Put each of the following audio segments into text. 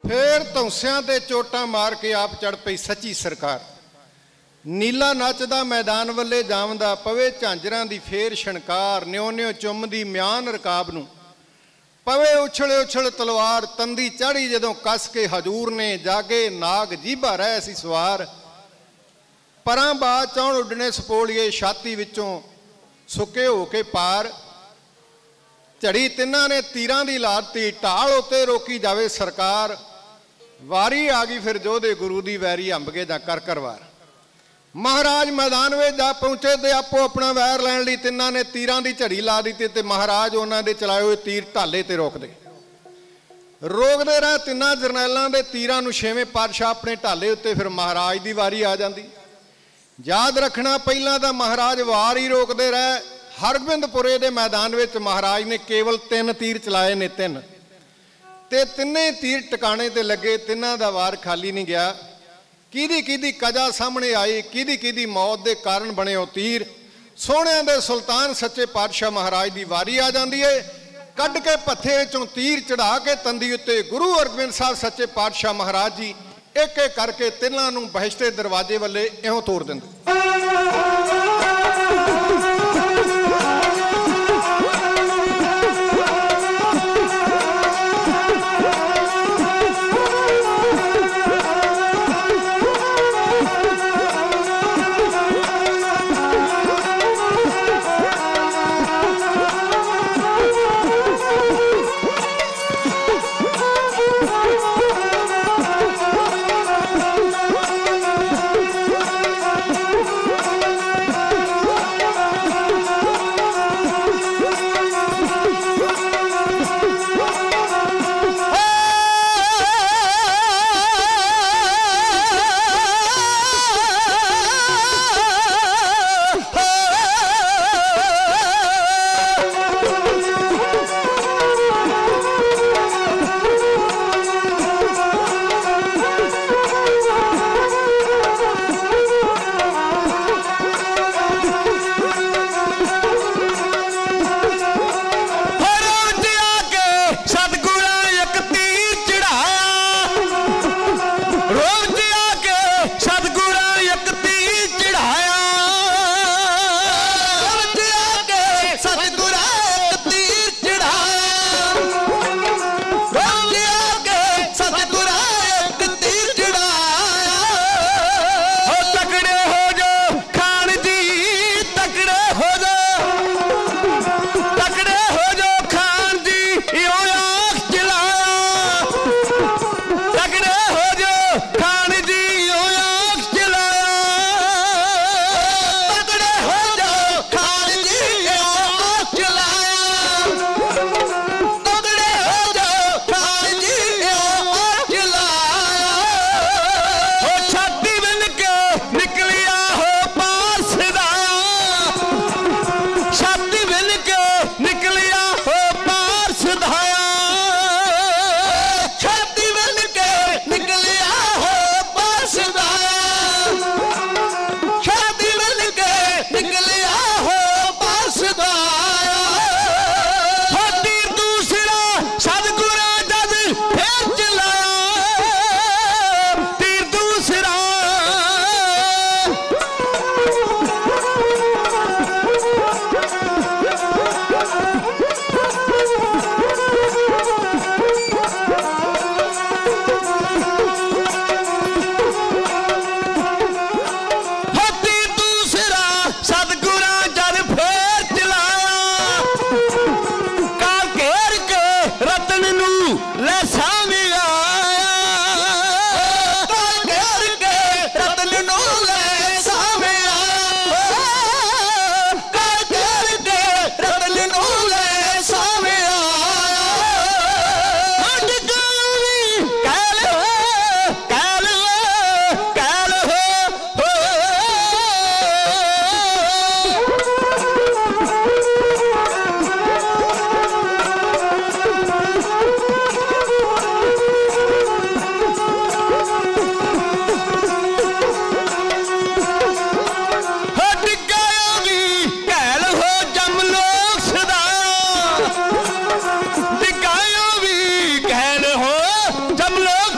फिर धौंसियां ते चोटां मार के आप चढ़ पई सच्ची सरकार। नीला नचदा मैदान वल्ले जावदा, पवे झांजरां दी फेर छणकार। न्यो न्यो चुमदी म्यान रकाब नूं, पवे उछल उछल तलवार। तंदी चढ़ी जदों कस के हजूर ने, जागे नाग जीभा रह सी सवार। परां बाज चौण उडने सपोलिए, छाती विचों सुके हो के पार। झड़ी तिन्हां ने तीरां दी लाती, ढाल उत्ते रोकी जावे सरकार। वारी आ गई फिर जोधे गुरु दी, वैरी अंब गए जां कर कर वार। महाराज मैदान में जा पहुंचे तो आपो अपना वैर लैण लई तिन्हां ने तीरां दी झड़ी ला दी ते महाराज उन्हां दे चलाए हुए तीर ढाले ते रोकदे रह तिन्हां जरनैलां दे तीरां नूं छेवें पातशाह अपने ढाले उत्ते। फिर महाराज दी वारी आ जांदी। याद रखना पहलां तां महाराज वार ही रोकदे रहे। हरगोबिंदपुरे दे मैदान विच महाराज ने केवल 3 तीर चलाए ने, 3 ते तिन्ने तीर टिकाणे ते लगे। तिन्हां दा वार खाली नहीं गया। किदी किदी कजा सामने आई, किदी किदी मौत दे कारण बने हो तीर। सोहणियां दे सुल्तान सच्चे पातशाह महाराज दी वारी आ जांदी है। कढ़ के पत्थे चों तीर चढ़ा के तंदी उत्ते गुरु हरगोबिंद साहब सच्चे पातशाह महाराज जी एक एक करके तिन्हां नूं बहिश्ते दरवाजे वल्ले इउं तोड़ दिंदे।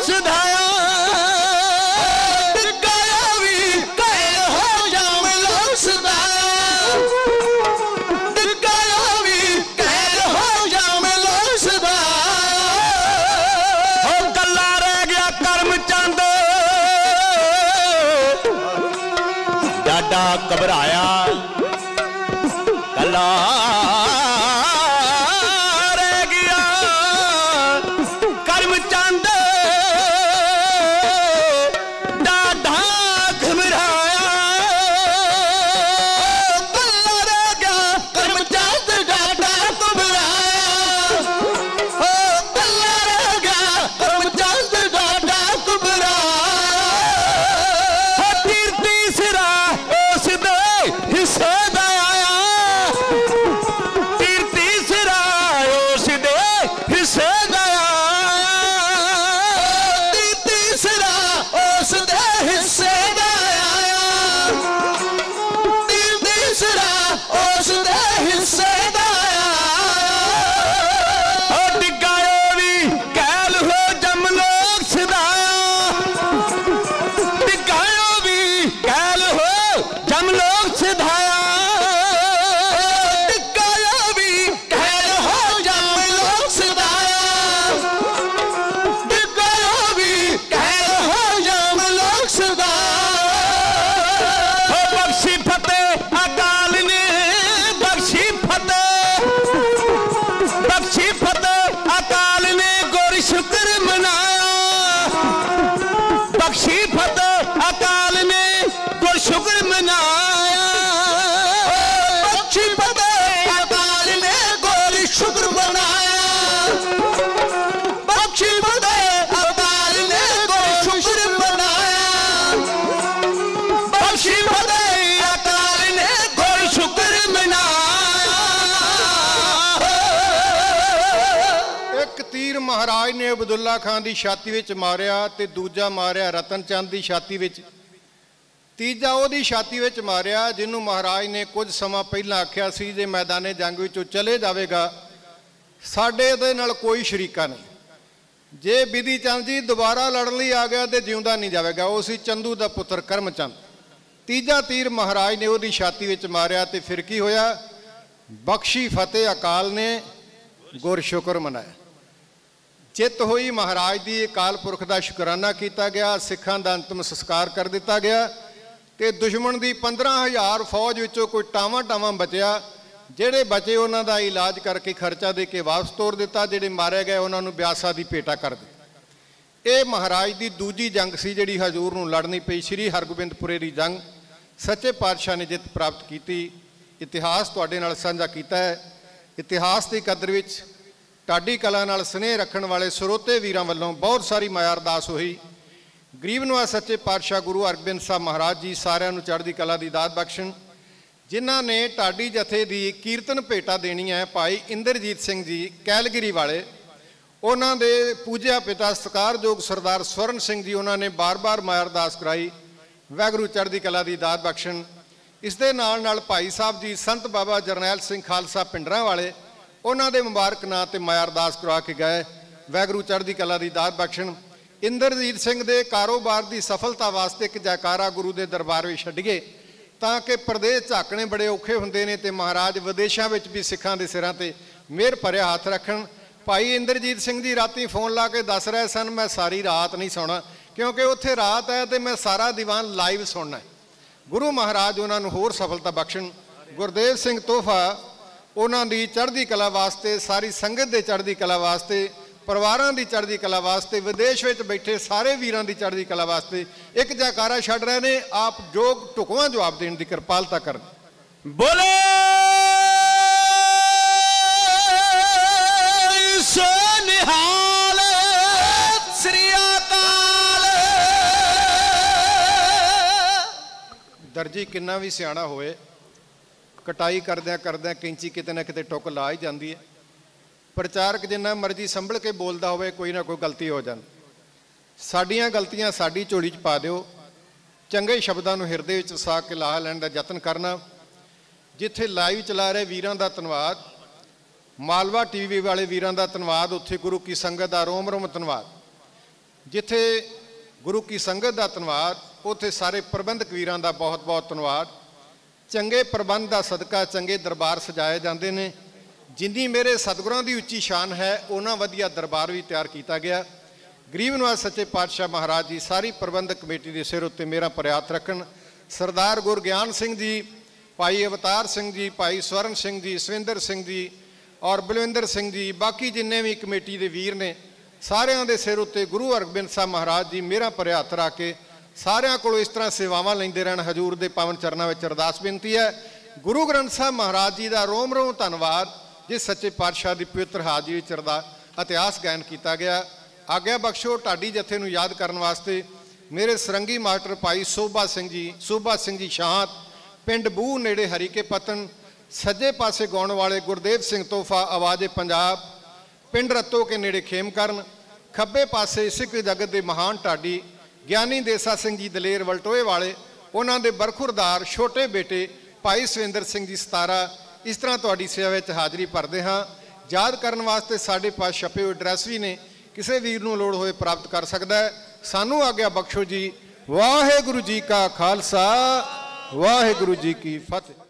सधाया टिकाया भी कैल हो जाम लोग सधाया टिकाया भी कैल हो जाम लोग सधाया कला रह गया करमचंद डाडा घबराया कला महाराज ने अब्दुल्ला खान की छाती में मारिया ते दूजा मारिया रतन चंद की छाती में तीजा ओदी छाती में मारिया जिन्हों महाराज ने कुछ समा पहला आख्या सी जे मैदाने जंग विचों चले जाएगा साडे दे नाल कोई शरीका नहीं जे बिधि चंद जी दोबारा लड़न लई आ गया तो जिउंदा नहीं जाएगा। वो सी चंदू का पुत्र करमचंद। तीजा तीर महाराज ने ओदी छाती में मारिया तो फिर की होया बख्शी फतेह अकाल ने गुर शुक्र मनाया। चित हुई महाराज की अकाल पुरख का शुकराना किया गया। सिखां का अंतिम संस्कार कर दिता गया तो दुश्मन की 15,000 फौज विचों कोई टावां टावां बचिया। ਜਿਹੜੇ बचे उन्होंने इलाज करके खर्चा दे के वापस तोड़ दिता। ਜਿਹੜੇ मारे गए उन्होंने ब्यासा की भेटा कर दी। ये महाराज की दूजी जंग सी जिहड़ी हजूर नूं लड़नी पई। श्री हरगोबिंदपुरे की जंग सच्चे पातशाह ने जित प्राप्त की। इतिहास तुहाडे नाल साझा कीता है। इतिहास की कदर विच ढाडी कला नाल स्नेह रखण वाले ਸਰੋਤੇ वीरां वल्लों बहुत सारी माया अरदास हुई। गरीब नवाज सच्चे पातशाह गुरु हरगोबिंद साहब महाराज जी सारिਆਂ ਨੂੰ चढ़दी कला की दात बख्शण। जिन्हां ने ढाडी जथे की कीर्तन भेटा देनी है भाई इंद्रजीत सिंह जी कैलगिरी वाले, उन्हां दे पूजिया पिता सत्कारयोग सरदार स्वर्ण सिंह जी उन्होंने बार बार माया अरदास कराई। वाहिगुरू चढ़दी कला की दात बख्शण। इस दे नाल नाल भाई साहब जी संत बाबा जरनैल सिंह खालसा पिंडरां वाले उन्हां दे मुबारक नां ते माया अरदास करवा के गए। वाहिगुरू चढ़दी कला की दात बख्शण। इंद्रजीत सिंह दे कारोबार की सफलता वास्ते एक जयकारा गुरु के दरबार में छड्डीए ताकि प्रदेश झाकने बड़े औखे होंदे ने ते महाराज विदेशों में भी सिखां दे सिरां ते मेहर भरिया हाथ रखण। भाई इंद्रजीत सिंह जी राती फोन ला के दस रहे सन मैं सारी रात नहीं सोना क्योंकि उत्थे रात है तो मैं सारा दीवान लाइव सुनना है। गुरु महाराज उन्होंने होर सफलता बख्शण। गुरदेव सिंह तोहफा उन्होंने चढ़दी कला वास्ते, सारी संगत के चढ़दी कला वास्ते, परिवारों की चढ़दी कला वास्ते, विदेश में बैठे सारे वीरां की चढ़दी कला वास्ते एक जयकारा छड़ रहे ने। आप जो ढुकवां जवाब देने की कृपालता कर बोले सो निहाल श्री अकाल। दर्जी किन्ना भी सियाणा होए कटाई करद्या करद्या कैंची किते ना किते टुक ला ही जाती है। प्रचारक जिन्ना मर्जी संभल के बोलता होवे कोई ना कोई गलती हो जाती। साडियां गलतियां साडी झोली च पा दिओ। चंगे शब्दां नूं हिरदे विच वसा के ला लैण दा यतन करना। जिथे लाइव चला रहे वीरां दा धन्नवाद, मालवा टीवी वाले वीरां दा धन्नवाद, उत्थे गुरु की संगत दा रोम रोम धन्नवाद। जिथे गुरु की संगत का धन्यवाद, उत्थे सारे प्रबंधक वीरां दा बहुत बहुत धन्यवाद। चंगे प्रबंध का सदका चंगे दरबार सजाए जाते हैं। जिन्नी मेरे सतगुरां की उच्ची शान है उन्ना वधिया दरबार भी तैयार किया गया। गरीब नवाज सच्चे पातशाह महाराज जी सारी प्रबंधक कमेटी के सिर उत्ते मेरा प्रयात रखन। सरदार गुरग्यान सिंह जी, भाई अवतार सिंह जी, भाई स्वर्ण सिंह जी, सविंदर सिंह जी और बलविंदर सिंह जी, बाकी जिन्ने भी कमेटी के वीर ने सारिਆਂ ਦੇ सिर उत्ते गुरु हरगोबिंद साहब महाराज जी मेरा प्रयात रख के सारिਆਂ कोलों इस तरह सेवावां लैंदे रहन। हजूर के पावन चरणों में अरदास बेनती है। गुरु ग्रंथ साहब महाराज जी का रोम रोम धन्यवाद जिस सच्चे पातशाह की पवित्र हाजरी चरदा इतिहास गायन किया गया। आग्या बख्शो ढाडी जथे नूं याद करने वास्ते मेरे सरंगी मास्टर भाई सोभा सिंह जी शांत, पिंड बूह नेड़े हरीके पतन, सज्जे पासे गाउण वाले गुरदेव सिंह तोहफा आवाज़े पंजाब, पिंड रत्तो के नेड़े खेमकरन, खब्बे पासे सिख जगत के महान ढाडी ਗਿਆਨੀ देसा सिंह जी दलेर वलटोए वाले, उन्होंने बरखुरदार छोटे बेटे भाई सविंदर सिंह जी 17 इस तरह तुहाडी सेवा में हाज़री भरते हाँ। याद करने वास्ते साढ़े पास छपे हुए एड्रैस भी ने, किसी वीर नूं लोड़ होए प्राप्त कर सकता है। सानू आग्या बख्शो जी। वाहिगुरू जी का खालसा, वाहिगुरू जी की फतेह।